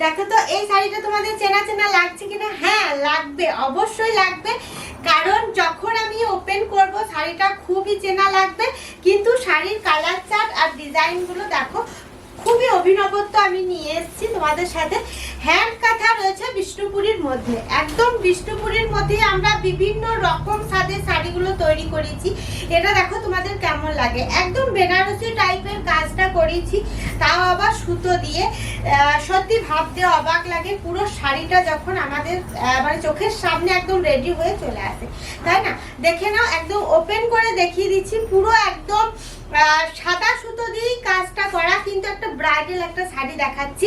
দেখো তো এই শাড়িটা তোমাদের চেনা চেনা লাগছে কিনা। হ্যাঁ লাগবে, অবশ্যই লাগবে, কারণ যখন আমি ওপেন করব শাড়িটা খুবই চেনা লাগবে। কিন্তু শাড়ির কালার চার্ট আর ডিজাইনগুলো দেখো, খুবই অভিনবত্ব আমি নিয়ে এসেছি তোমাদের সাথে। হ্যান্ড কাঁথা রয়েছে বিষ্ণুপুরীর মধ্যে, একদম বিষ্ণুপুরীর মধ্যে আমরা বিভিন্ন রকম স্বাদের শাড়িগুলো তৈরি করেছি। এটা দেখো তোমাদের কেমন লাগে, একদম বেনারসি টাইপের কাজটা করেছি, তাও আবার সুতো দিয়ে। সত্যি ভাবতে অবাক লাগে পুরো শাড়িটা যখন আমাদের মানে চোখের সামনে একদম রেডি হয়ে চলে আসে, তাই না? দেখে নাও, একদম ওপেন করে দেখিয়ে দিচ্ছি, পুরো একদম সাদা সুতো দিয়েই কাজটা করা, কিন্তু একটা ব্রাইডাল একটা শাড়ি দেখাচ্ছি।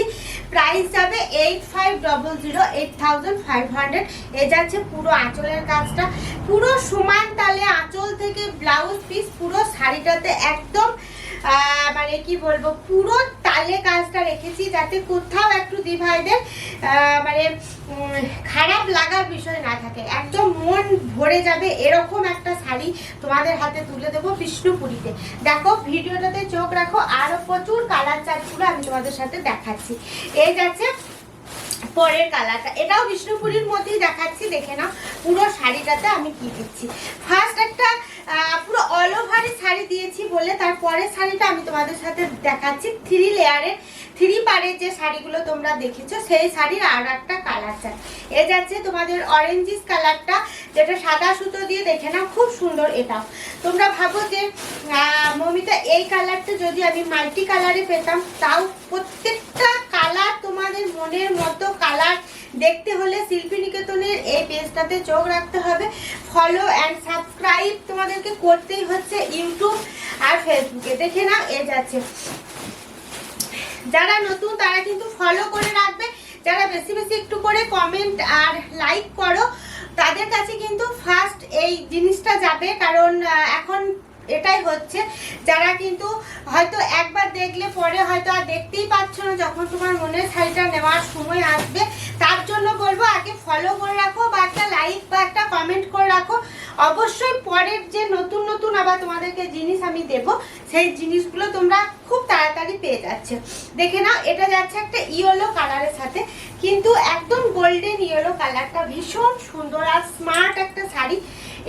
প্রাইস যাবে 8500, 8500। এ যাচ্ছে পুরো আঁচলের কাজটা, পুরো সমান তালে আঁচল থেকে ব্লাউজ পিস পুরো শাড়িটাতে একদম মানে কি বলবো, পুরো তালে কাজটা রেখেছি, যাতে কোথাও একটু দিভাইদের মানে খারাপ লাগার বিষয় না থাকে। একদম মন ভরে যাবে এরকম একটা শাড়ি তোমাদের হাতে তুলে দেবো বিষ্ণুপুরীতে। দেখো ভিডিওটাতে চোখ রাখো, আরো প্রচুর কালার চার্টগুলো আমি তোমাদের সাথে দেখাচ্ছি। এই যাচ্ছে পরের কালারটা, এটাও বিষ্ণুপুরীর মধ্যেই দেখাচ্ছি, দেখে নাও পুরো শাড়িটাতে আমি কি দিচ্ছি। ফার্স্ট একটা পুরো অল ওভারের শাড়ি দিয়েছি বলে তারপরে শাড়িটা আমি তোমাদের সাথে দেখাচ্ছি 3 লেয়ারের 3 পারের যে শাড়িগুলো তোমরা দেখেছো সেই শাড়ির আর একটা কালার চার্ট। এ যাচ্ছে তোমাদের অরেঞ্জিস কালারটা, যেটা সাদা সুতো দিয়ে, দেখে নাও খুব সুন্দর। এটাও তোমরা ভাবো যে মমিতা এই কালারটা যদি আমি মাল্টি কালারে পেতাম, তাও প্রত্যেকটা কালার তোমাদের মনের মতো কালার দেখতে হলে শিল্পী নিকেতনের এই পেজটাতে চোখ রাখতে হবে। ফলো অ্যান্ড সাবস্ক্রাইব তোমাদেরকে করতেই হচ্ছে ইউটিউব আর ফেসবুকে। দেখে নাও এ যাচ্ছে, যারা নতুন তারা কিন্তু ফলো করে রাখবে, যারা বেশি বেশি একটু করে কমেন্ট আর লাইক করো তাদের কাছে কিন্তু ফার্স্ট এই জিনিসটা যাবে। কারণ এখন এটাই হচ্ছে, যারা কিন্তু হয়তো একবার দেখলে পরে হয়তো আর দেখতেই পাচ্ছ না, যখন তোমার মনের শাড়িটা নেওয়ার সময় আসবে, তার জন্য বলবো আগে ফলো করে রাখো বা একটা লাইক বা একটা কমেন্ট করে রাখো। অবশ্যই পরের যে নতুন নতুন আবার তোমাদেরকে জিনিস আমি দেব, সেই জিনিসগুলো তোমরা খুব তাড়াতাড়ি পেয়ে যাচ্ছে। দেখে নাও এটা যাচ্ছে একটা ইয়েলো কালারের সাথে, কিন্তু একদম গোল্ডেন ইয়েলো কালারটা, ভীষণ সুন্দর আর স্মার্ট একটা শাড়ি।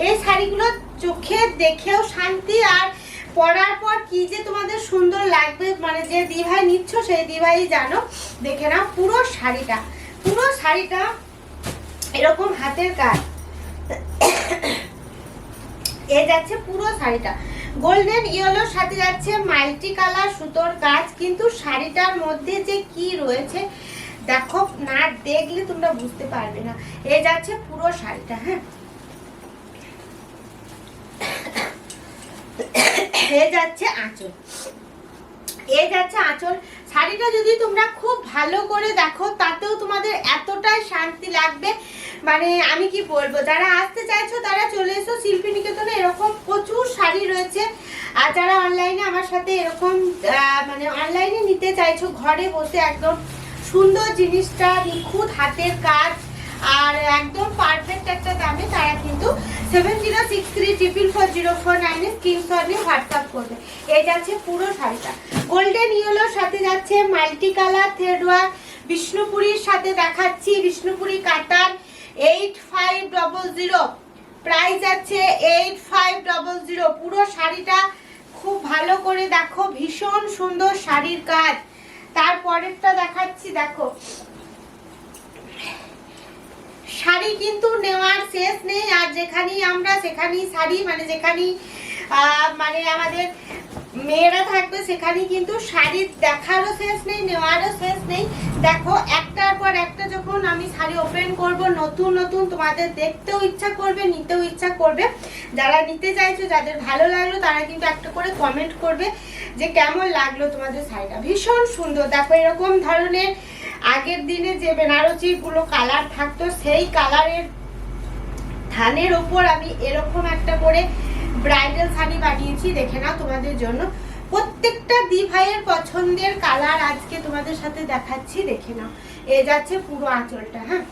এই শাড়িগুলো চোখে দেখেও শান্তি, আর পরার পর কি যে তোমাদের সুন্দর লাগবে, মানে যে দিভাই নিচ্ছ সেই দিভাই জানো। দেখে নাও পুরো শাড়িটা, পুরো শাড়িটা এরকম হাতের কাজ। এ যাচ্ছে পুরো শাড়িটা গোল্ডেন ইয়েলোর সাথে যাচ্ছে মাল্টি কালার সুতোর কাজ, কিন্তু শাড়িটার মধ্যে যে কি রয়েছে দেখো, না দেখলে তোমরা বুঝতে পারবে না। এ যাচ্ছে পুরো শাড়িটা। হ্যাঁ, এ যাচ্ছে আঁচল, এ যাচ্ছে আঁচল। শাড়িটা যদি তোমরা খুব ভালো করে দেখো তাতেও তোমাদের এতটাই শান্তি লাগবে, মানে আমি কি বলবো। যারা আসতে চাইছো তারা চলে এসো শিল্পী নিকেতনে, এরকম প্রচুর শাড়ি রয়েছে। আর যারা অনলাইনে আমার সাথে এরকম মানে অনলাইনে নিতে চাইছো, ঘরে বসে একদম সুন্দর জিনিসটা, নিখুঁত হাতের কাজ আর একদম পারফেক্ট একটা দামে, তারা কিন্তু 7063440449 স্ক্রিনশট নিয়ে হোয়াটসঅ্যাপ করবে। এই যাচ্ছে পুরো শাড়িটা গোল্ডেন ইয়েলোর সাথে যাচ্ছে মাল্টি কালার থ্রেড ওয়ার্ক, বিষ্ণুপুরীর সাথে দেখাচ্ছি বিষ্ণুপুরি কাতান 8500, প্রাইস আছে 8500। পুরো শাড়িটা খুব ভালো করে দেখো, ভীষণ সুন্দর শাড়ির কাজ। তারপরেরটা দেখাচ্ছি, দেখো শাড়ি কিন্তু নেওয়ার শেষ নেই, আর যেখানেই আমরা সেখানেই শাড়ি, মানে যেখানেই মানে আমাদের মেয়েরা থাকবে সেখানেই কিন্তু শাড়ি দেখারও শেষ নেই, নেওয়ারও শেষ নেই। দেখো একটার পর একটা যখন আমি শাড়ি ওপেন করব, নতুন নতুন তোমাদের দেখতেও ইচ্ছা করবে, নিতেও ইচ্ছা করবে। যারা নিতে চাইছো, যাদের ভালো লাগলো, তারা কিন্তু একটা করে কমেন্ট করবে যে কেমন লাগলো তোমাদের শাড়িটা। ভীষণ সুন্দর। দেখো এরকম ধরনের আগের দিনে যে বেনারসি গুলো কালার থাকতো, সেই কালারের থানের ওপর আমি এরকম একটা করে ব্রাইডাল শাড়ি বানিয়েছি। দেখে নাও তোমাদের জন্য, প্রত্যেকটা দি ভাইয়ের পছন্দের কালার আজকে তোমাদের সাথে দেখাচ্ছি। দেখে নাও এ যাচ্ছে পুরো আঁচলটা। হ্যাঁ,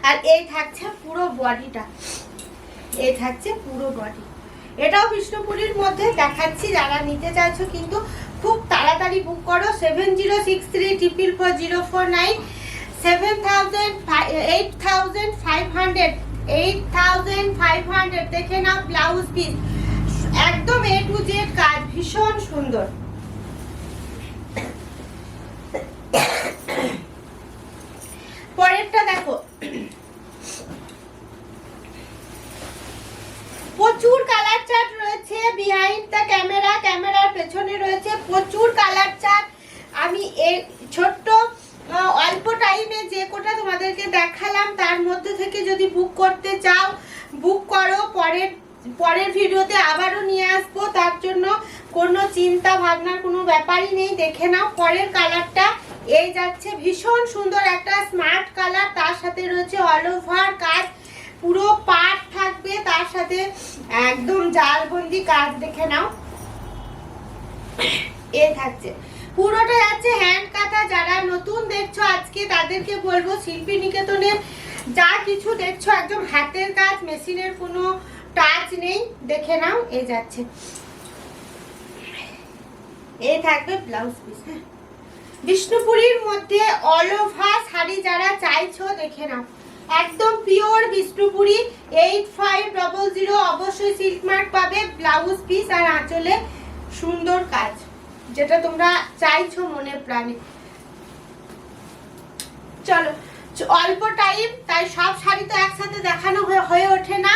আর এই থাকছে পুরো বডিটা, এই থাকছে পুরো বডি। এটাও বিষ্ণুপুরীর মধ্যে দেখাচ্ছি, যারা নিতে চাইছো কিন্তু খুব তাড়াতাড়ি বুক করো। 7063444049 8500 দেখে নাও ব্লাউজ পিস, একদম A to Z কাজ, ভীষণ সুন্দর। পরেরটা দেখো, প্রচুর কালার চার্ট রয়েছে বিহাইন্ড দ্য ক্যামেরা, ক্যামেরার পেছনে রয়েছে প্রচুর কালার চার্ট। আমি এই ছোট্ট অল্প টাইমে যে কোটা তোমাদেরকে দেখালাম তার মধ্যে থেকে যদি বুক করতে চাও বুক করো। পরের ভিডিওতে আবারও নিয়ে আসবো, তার জন্য কোনো চিন্তা ভাবনার কোনো ব্যাপারই নেই। দেখে নাও পরের কালারটা এই যাচ্ছে, ভীষণ সুন্দর একটা স্মার্ট কালার, তার সাথে রয়েছে অল ওভার কাজ, পুরো পাট থাকবে, তার সাথে একদম জালবন্দি কাজ। দেখে নাও এ থাকছে, পুরোটা যাচ্ছে হ্যান্ড কাটা। যারা নতুন দেখছো আজকে তাদেরকে বলবো শিল্পী নিকেতনের যা কিছু দেখছো একদম হাতের কাজ, মেশিনের কোনো টাচ নেই। দেখে নাও এ যাচ্ছে, এ থাকবে ব্লাউজ পিস। হ্যাঁ, বিষ্ণুপুরীর মধ্যে অল ওভার শাড়ি যারা চাইছো দেখে নাও, একদম পিওর বিষ্ণুপুরি 8500, অবশ্যই সিল্ক মার্ক পাবে, ব্লাউজ পিস আর আঁচলে সুন্দর কাজ, যেটা তোমরা চাইছো মনে প্রাণে। চলো, অল্প টাইম, তাই সব শাড়ি তো একসাথে দেখানো হয়ে ওঠে না।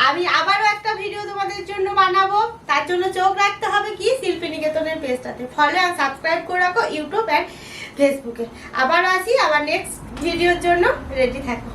আমি আবারও একটা ভিডিও তোমাদের জন্য বানাবো, তার জন্য চোখ রাখতে হবে কি শিল্পী নিকেতনের পেজটাতে, ফলো আর সাবস্ক্রাইব করে রাখো ইউটিউব অ্যান্ড ফেসবুকে। আবার আসি, আবার নেক্সট ভিডিওর জন্য রেডি থাকো।